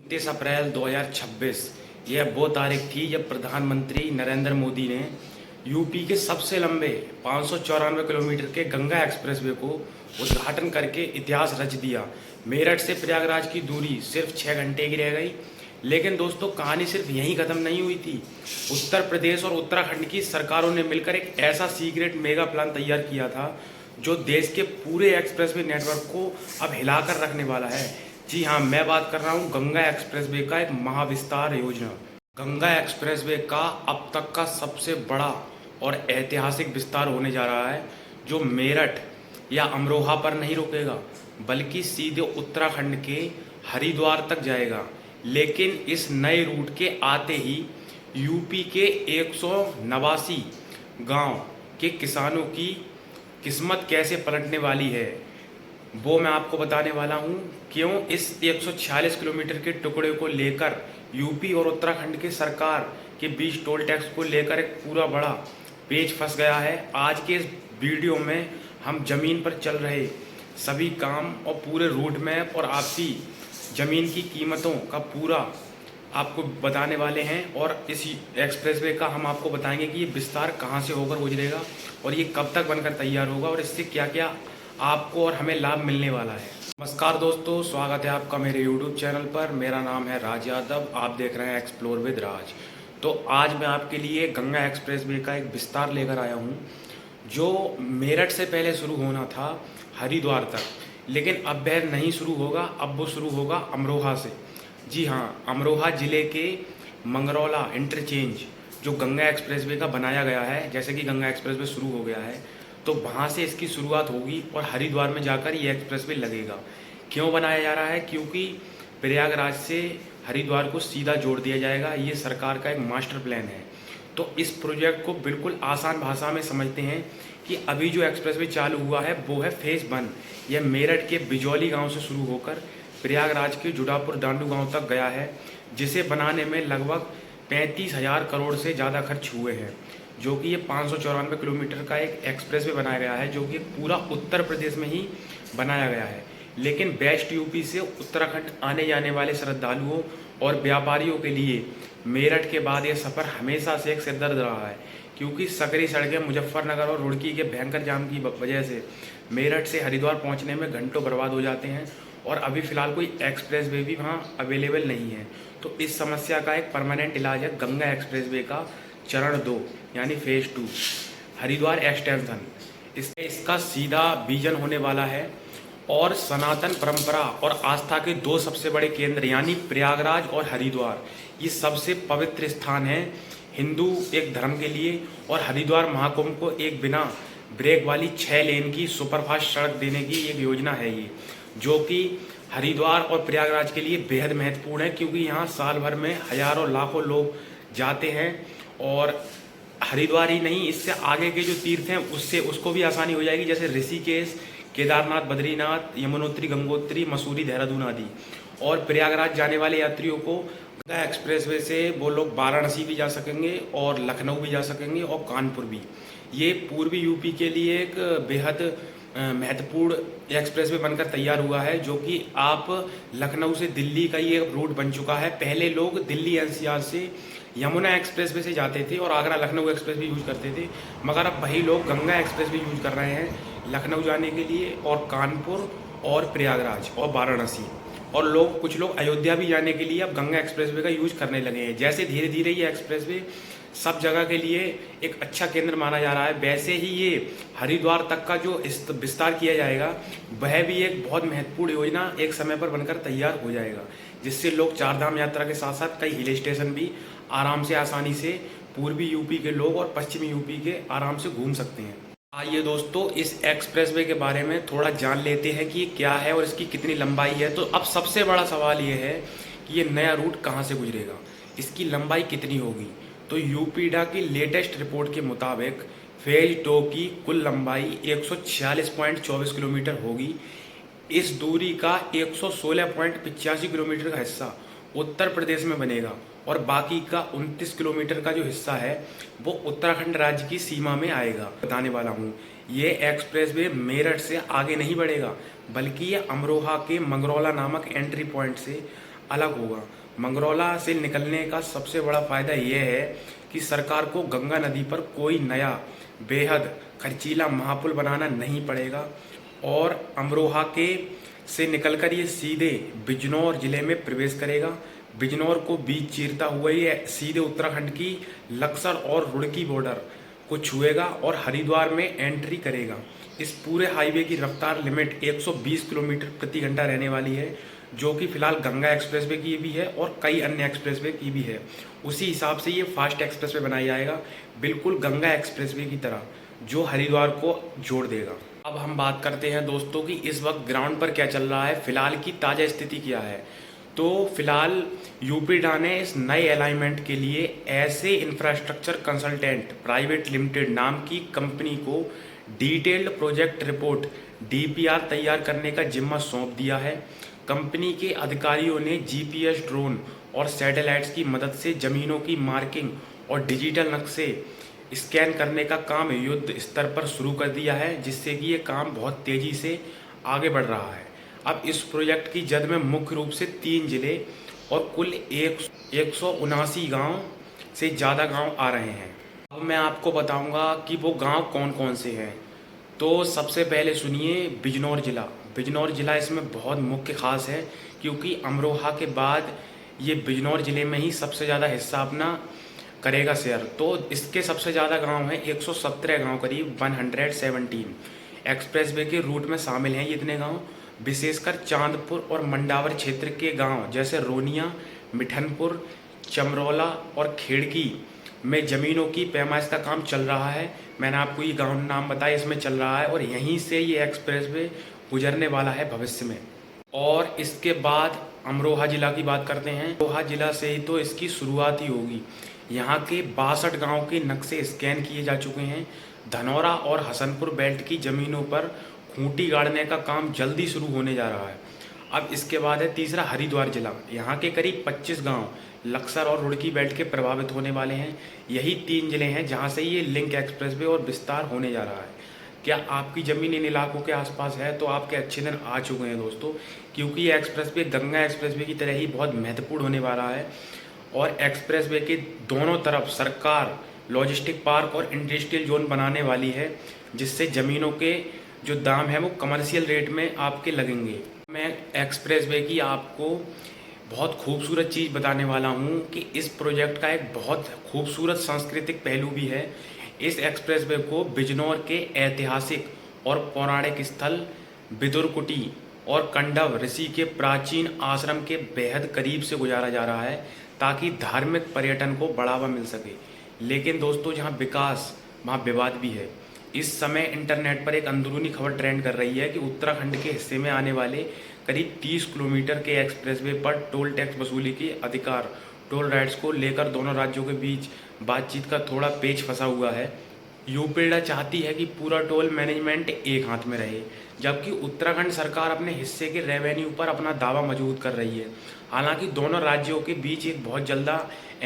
30 अप्रैल 2026 यह वो तारीख थी जब प्रधानमंत्री नरेंद्र मोदी ने यूपी के सबसे लंबे 594 किलोमीटर के गंगा एक्सप्रेसवे को उद्घाटन करके इतिहास रच दिया। मेरठ से प्रयागराज की दूरी सिर्फ 6 घंटे की रह गई। लेकिन दोस्तों, कहानी सिर्फ यहीं खत्म नहीं हुई थी। उत्तर प्रदेश और उत्तराखंड की सरकारों ने मिलकर एक ऐसा सीक्रेट मेगा प्लान तैयार किया था जो देश के पूरे एक्सप्रेसवे नेटवर्क को अब हिलाकर रखने वाला है। जी हाँ, मैं बात कर रहा हूँ गंगा एक्सप्रेसवे का एक महाविस्तार योजना। गंगा एक्सप्रेसवे का अब तक का सबसे बड़ा और ऐतिहासिक विस्तार होने जा रहा है, जो मेरठ या अमरोहा पर नहीं रुकेगा बल्कि सीधे उत्तराखंड के हरिद्वार तक जाएगा। लेकिन इस नए रूट के आते ही यूपी के 189 गांव के किसानों की किस्मत कैसे पलटने वाली है, वो मैं आपको बताने वाला हूँ। क्यों इस 146 किलोमीटर के टुकड़े को लेकर यूपी और उत्तराखंड की सरकार के बीच टोल टैक्स को लेकर एक पूरा बड़ा पेच फंस गया है। आज के इस वीडियो में हम जमीन पर चल रहे सभी काम और पूरे रूट मैप और आपसी ज़मीन की कीमतों का पूरा आपको बताने वाले हैं। और इस एक्सप्रेसवे का हम आपको बताएंगे कि ये विस्तार कहाँ से होकर गुजरेगा और ये कब तक बनकर तैयार होगा और इससे क्या क्या आपको और हमें लाभ मिलने वाला है। नमस्कार दोस्तों, स्वागत है आपका मेरे YouTube चैनल पर। मेरा नाम है राज यादव, आप देख रहे हैं एक्सप्लोर विद राज। तो आज मैं आपके लिए गंगा एक्सप्रेसवे का एक विस्तार लेकर आया हूँ, जो मेरठ से पहले शुरू होना था हरिद्वार तक, लेकिन अब वह नहीं शुरू होगा। अब वो शुरू होगा अमरोहा से। जी हाँ, अमरोहा ज़िले के मंगरौला इंटरचेंज जो गंगा एक्सप्रेसवे का बनाया गया है, जैसे कि गंगा एक्सप्रेसवे शुरू हो गया है तो वहाँ से इसकी शुरुआत होगी और हरिद्वार में जाकर ये एक्सप्रेसवे लगेगा। क्यों बनाया जा रहा है? क्योंकि प्रयागराज से हरिद्वार को सीधा जोड़ दिया जाएगा। ये सरकार का एक मास्टर प्लान है। तो इस प्रोजेक्ट को बिल्कुल आसान भाषा में समझते हैं कि अभी जो एक्सप्रेसवे चालू हुआ है वो है फेज़ 1। यह मेरठ के बिजौली गाँव से शुरू होकर प्रयागराज के जुडापुर डांडू गाँव तक गया है, जिसे बनाने में लगभग 35,000 करोड़ से ज़्यादा खर्च हुए हैं। जो कि ये 594 किलोमीटर का एक एक्सप्रेसवे बनाया गया है, जो कि पूरा उत्तर प्रदेश में ही बनाया गया है। लेकिन वेस्ट यूपी से उत्तराखंड आने जाने वाले श्रद्धालुओं और व्यापारियों के लिए मेरठ के बाद ये सफ़र हमेशा से एक सिरदर्द रहा है, क्योंकि सकरी सड़कें मुजफ्फरनगर और रुड़की के भयंकर जाम की वजह से मेरठ से हरिद्वार पहुँचने में घंटों बर्बाद हो जाते हैं और अभी फ़िलहाल कोई एक्सप्रेसवे भी वहाँ अवेलेबल नहीं है। तो इस समस्या का एक परमानेंट इलाज है गंगा एक्सप्रेसवे का चरण 2 यानी फेज़ 2 हरिद्वार एक्सटेंशन। इसका सीधा विजन होने वाला है और सनातन परंपरा और आस्था के 2 सबसे बड़े केंद्र यानी प्रयागराज और हरिद्वार, ये सबसे पवित्र स्थान है हिंदू एक धर्म के लिए। और हरिद्वार महाकुंभ को एक बिना ब्रेक वाली 6 लेन की सुपरफास्ट सड़क देने की एक योजना है ये, जो कि हरिद्वार और प्रयागराज के लिए बेहद महत्वपूर्ण है, क्योंकि यहाँ साल भर में हजारों लाखों लोग जाते हैं। और हरिद्वार ही नहीं, इससे आगे के जो तीर्थ हैं उसको भी आसानी हो जाएगी, जैसे ऋषिकेश, केदारनाथ, बद्रीनाथ, यमुनोत्री, गंगोत्री, मसूरी, देहरादून आदि। और प्रयागराज जाने वाले यात्रियों को गंगा एक्सप्रेसवे से वो लोग वाराणसी भी जा सकेंगे और लखनऊ भी जा सकेंगे और कानपुर भी। ये पूर्वी यूपी के लिए एक बेहद महत्वपूर्ण एक्सप्रेसवे बनकर तैयार हुआ है, जो कि आप लखनऊ से दिल्ली का ये रूट बन चुका है। पहले लोग दिल्ली एनसीआर से यमुना एक्सप्रेसवे से जाते थे और आगरा लखनऊ एक्सप्रेस भी यूज़ करते थे, मगर अब वही लोग गंगा एक्सप्रेस भी यूज़ कर रहे हैं लखनऊ जाने के लिए और कानपुर और प्रयागराज और वाराणसी। और कुछ लोग अयोध्या भी जाने के लिए अब गंगा एक्सप्रेसवे का यूज़ करने लगे हैं। जैसे धीरे धीरे ये एक्सप्रेसवे सब जगह के लिए एक अच्छा केंद्र माना जा रहा है, वैसे ही ये हरिद्वार तक का जो विस्तार किया जाएगा वह भी एक बहुत महत्वपूर्ण योजना एक समय पर बनकर तैयार हो जाएगा, जिससे लोग 4 धाम यात्रा के साथ साथ कई हिल स्टेशन भी आराम से आसानी से पूर्वी यूपी के लोग और पश्चिमी यूपी के आराम से घूम सकते हैं। आइए दोस्तों, इस एक्सप्रेसवे के बारे में थोड़ा जान लेते हैं कि ये क्या है और इसकी कितनी लंबाई है। तो अब सबसे बड़ा सवाल ये है कि ये नया रूट कहाँ से गुजरेगा, इसकी लंबाई कितनी होगी। तो यूपीडा की लेटेस्ट रिपोर्ट के मुताबिक फेज 2 की कुल लंबाई 146.24 किलोमीटर होगी। इस दूरी का 116.85 किलोमीटर का हिस्सा उत्तर प्रदेश में बनेगा और बाकी का 29 किलोमीटर का जो हिस्सा है वो उत्तराखंड राज्य की सीमा में आएगा। बताने वाला हूँ, ये एक्सप्रेसवे मेरठ से आगे नहीं बढ़ेगा, बल्कि ये अमरोहा के मंगरौला नामक एंट्री पॉइंट से अलग होगा। मंगरौला से निकलने का सबसे बड़ा फायदा यह है कि सरकार को गंगा नदी पर कोई नया बेहद खर्चीला महापुल बनाना नहीं पड़ेगा और अमरोहा के से निकलकर ये सीधे बिजनौर जिले में प्रवेश करेगा। बिजनौर को बीच चीरता हुआ ये सीधे उत्तराखंड की लक्सर और रुड़की बॉर्डर को छुएगा और हरिद्वार में एंट्री करेगा। इस पूरे हाईवे की रफ्तार लिमिट 120 किलोमीटर प्रति घंटा रहने वाली है, जो कि फिलहाल गंगा एक्सप्रेसवे की भी है और कई अन्य एक्सप्रेसवे की भी है। उसी हिसाब से ये फास्ट एक्सप्रेसवे बनाया जाएगा, बिल्कुल गंगा एक्सप्रेसवे की तरह, जो हरिद्वार को जोड़ देगा। अब हम बात करते हैं दोस्तों कि इस वक्त ग्राउंड पर क्या चल रहा है, फिलहाल की ताज़ा स्थिति क्या है। तो फिलहाल यूपीडा ने इस नए अलाइनमेंट के लिए ऐसे इंफ्रास्ट्रक्चर कंसल्टेंट प्राइवेट लिमिटेड नाम की कंपनी को डिटेल्ड प्रोजेक्ट रिपोर्ट डीपीआर तैयार करने का जिम्मा सौंप दिया है। कंपनी के अधिकारियों ने जीपीएस ड्रोन और सैटेलाइट्स की मदद से जमीनों की मार्किंग और डिजिटल नक्शे स्कैन करने का काम युद्ध स्तर पर शुरू कर दिया है, जिससे कि ये काम बहुत तेज़ी से आगे बढ़ रहा है। अब इस प्रोजेक्ट की जद में मुख्य रूप से 3 जिले और कुल 179 गांव से ज़्यादा गांव आ रहे हैं। अब मैं आपको बताऊंगा कि वो गांव कौन कौन से हैं। तो सबसे पहले सुनिए बिजनौर ज़िला। बिजनौर ज़िला इसमें बहुत मुख्य खास है, क्योंकि अमरोहा के बाद ये बिजनौर ज़िले में ही सबसे ज़्यादा हिस्सा अपना करेगा शेयर। तो इसके सबसे ज़्यादा गांव हैं, 117 गांव, करीब 117 एक्सप्रेसवे के रूट में शामिल हैं ये इतने गांव। विशेषकर चांदपुर और मंडावर क्षेत्र के गांव जैसे रोनिया, मिठनपुर, चमरौला और खेड़की में ज़मीनों की पैमाइश का काम चल रहा है। मैंने आपको ये गांव नाम बताया, इसमें चल रहा है और यहीं से ये एक्सप्रेसवे गुजरने वाला है भविष्य में। और इसके बाद अमरोहा ज़िला की बात करते हैं। अमरोहा ज़िला से ही तो इसकी शुरुआत ही होगी। यहाँ के 62 गांव के नक्शे स्कैन किए जा चुके हैं। धनौरा और हसनपुर बेल्ट की ज़मीनों पर खूंटी गाड़ने का काम जल्दी शुरू होने जा रहा है। अब इसके बाद है तीसरा हरिद्वार जिला। यहाँ के करीब 25 गांव लक्सर और रुड़की बेल्ट के प्रभावित होने वाले हैं। यही 3 जिले हैं जहाँ से ये लिंक एक्सप्रेसवे और विस्तार होने जा रहा है। क्या आपकी ज़मीन इन इलाकों के आसपास है तो आपके अच्छे दिन आ चुके हैं दोस्तों, क्योंकि ये एक्सप्रेसवे गंगा एक्सप्रेसवे की तरह ही बहुत महत्वपूर्ण होने वाला है। और एक्सप्रेसवे के दोनों तरफ सरकार लॉजिस्टिक पार्क और इंडस्ट्रियल जोन बनाने वाली है, जिससे ज़मीनों के जो दाम है वो कमर्शियल रेट में आपके लगेंगे। मैं एक्सप्रेसवे की आपको बहुत खूबसूरत चीज़ बताने वाला हूँ कि इस प्रोजेक्ट का एक बहुत खूबसूरत सांस्कृतिक पहलू भी है। इस एक्सप्रेसवे को बिजनौर के ऐतिहासिक और पौराणिक स्थल बिदुरकुटी और कंडव ऋषि के प्राचीन आश्रम के बेहद करीब से गुजारा जा रहा है, ताकि धार्मिक पर्यटन को बढ़ावा मिल सके। लेकिन दोस्तों, जहाँ विकास वहाँ विवाद भी है। इस समय इंटरनेट पर एक अंदरूनी खबर ट्रेंड कर रही है कि उत्तराखंड के हिस्से में आने वाले करीब 30 किलोमीटर के एक्सप्रेसवे पर टोल टैक्स वसूली के अधिकार, टोल राइट्स को लेकर दोनों राज्यों के बीच बातचीत का थोड़ा पेच फंसा हुआ है। यूपीडा चाहती है कि पूरा टोल मैनेजमेंट एक हाथ में रहे, जबकि उत्तराखंड सरकार अपने हिस्से के रेवेन्यू पर अपना दावा मजबूत कर रही है। हालांकि दोनों राज्यों के बीच एक बहुत जल्द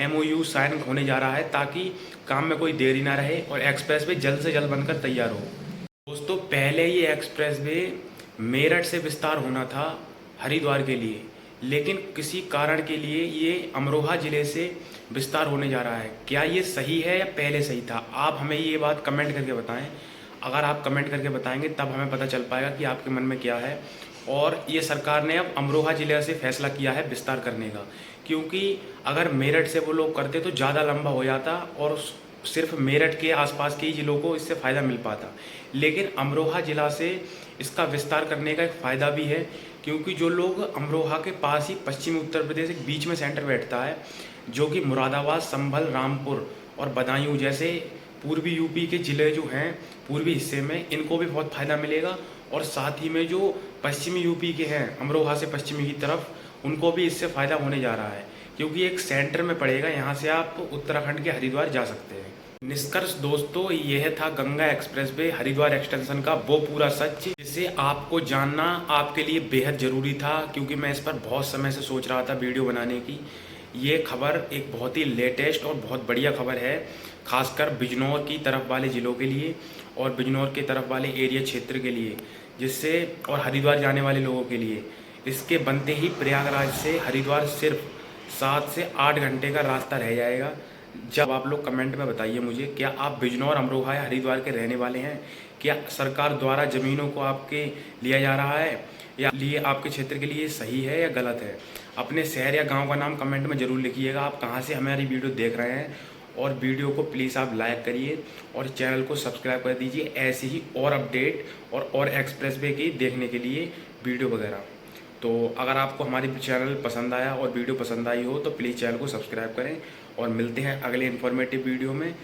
MOU साइन होने जा रहा है, ताकि काम में कोई देरी ना रहे और एक्सप्रेसवे जल्द से जल्द बनकर तैयार हो। दोस्तों, पहले ये एक्सप्रेसवे मेरठ से विस्तार होना था हरिद्वार के लिए, लेकिन किसी कारण के लिए ये अमरोहा ज़िले से विस्तार होने जा रहा है। क्या ये सही है या पहले सही था? आप हमें ये बात कमेंट करके बताएं। अगर आप कमेंट करके बताएंगे तब हमें पता चल पाएगा कि आपके मन में क्या है। और ये सरकार ने अब अमरोहा ज़िले से फैसला किया है विस्तार करने का, क्योंकि अगर मेरठ से वो लोग करते तो ज़्यादा लंबा हो जाता और सिर्फ मेरठ के आसपास के ही ज़िलों को इससे फ़ायदा मिल पाता। लेकिन अमरोहा ज़िला से इसका विस्तार करने का एक फ़ायदा भी है, क्योंकि जो लोग अमरोहा के पास ही पश्चिमी उत्तर प्रदेश एक बीच में सेंटर बैठता है, जो कि मुरादाबाद, संभल, रामपुर और बदायूं जैसे पूर्वी यूपी के ज़िले जो हैं पूर्वी हिस्से में, इनको भी बहुत फ़ायदा मिलेगा। और साथ ही में जो पश्चिमी यूपी के हैं अमरोहा से पश्चिमी की तरफ, उनको भी इससे फ़ायदा होने जा रहा है, क्योंकि एक सेंटर में पड़ेगा। यहाँ से आप उत्तराखंड के हरिद्वार जा सकते हैं। निष्कर्ष दोस्तों, यह था गंगा एक्सप्रेसवे हरिद्वार एक्सटेंशन का वो पूरा सच, जिसे आपको जानना आपके लिए बेहद ज़रूरी था, क्योंकि मैं इस पर बहुत समय से सोच रहा था वीडियो बनाने की। ये खबर एक बहुत ही लेटेस्ट और बहुत बढ़िया खबर है, खासकर बिजनौर की तरफ वाले ज़िलों के लिए और बिजनौर के तरफ वाले एरिया क्षेत्र के लिए, जिससे और हरिद्वार जाने वाले लोगों के लिए। इसके बनते ही प्रयागराज से हरिद्वार सिर्फ 7 से 8 घंटे का रास्ता रह जाएगा। जब आप लोग कमेंट में बताइए मुझे, क्या आप बिजनौर, अमरोहा या हरिद्वार के रहने वाले हैं? क्या सरकार द्वारा ज़मीनों को आपके लिया जा रहा है या लिए आपके क्षेत्र के लिए सही है या गलत है? अपने शहर या गांव का नाम कमेंट में ज़रूर लिखिएगा, आप कहां से हमारी वीडियो देख रहे हैं। और वीडियो को प्लीज़ आप लाइक करिए और चैनल को सब्सक्राइब कर दीजिए, ऐसे ही और अपडेट और एक्सप्रेस वे की देखने के लिए वीडियो वगैरह। तो अगर आपको हमारी चैनल पसंद आया और वीडियो पसंद आई हो तो प्लीज़ चैनल को सब्सक्राइब करें और मिलते हैं अगले इन्फॉर्मेटिव वीडियो में।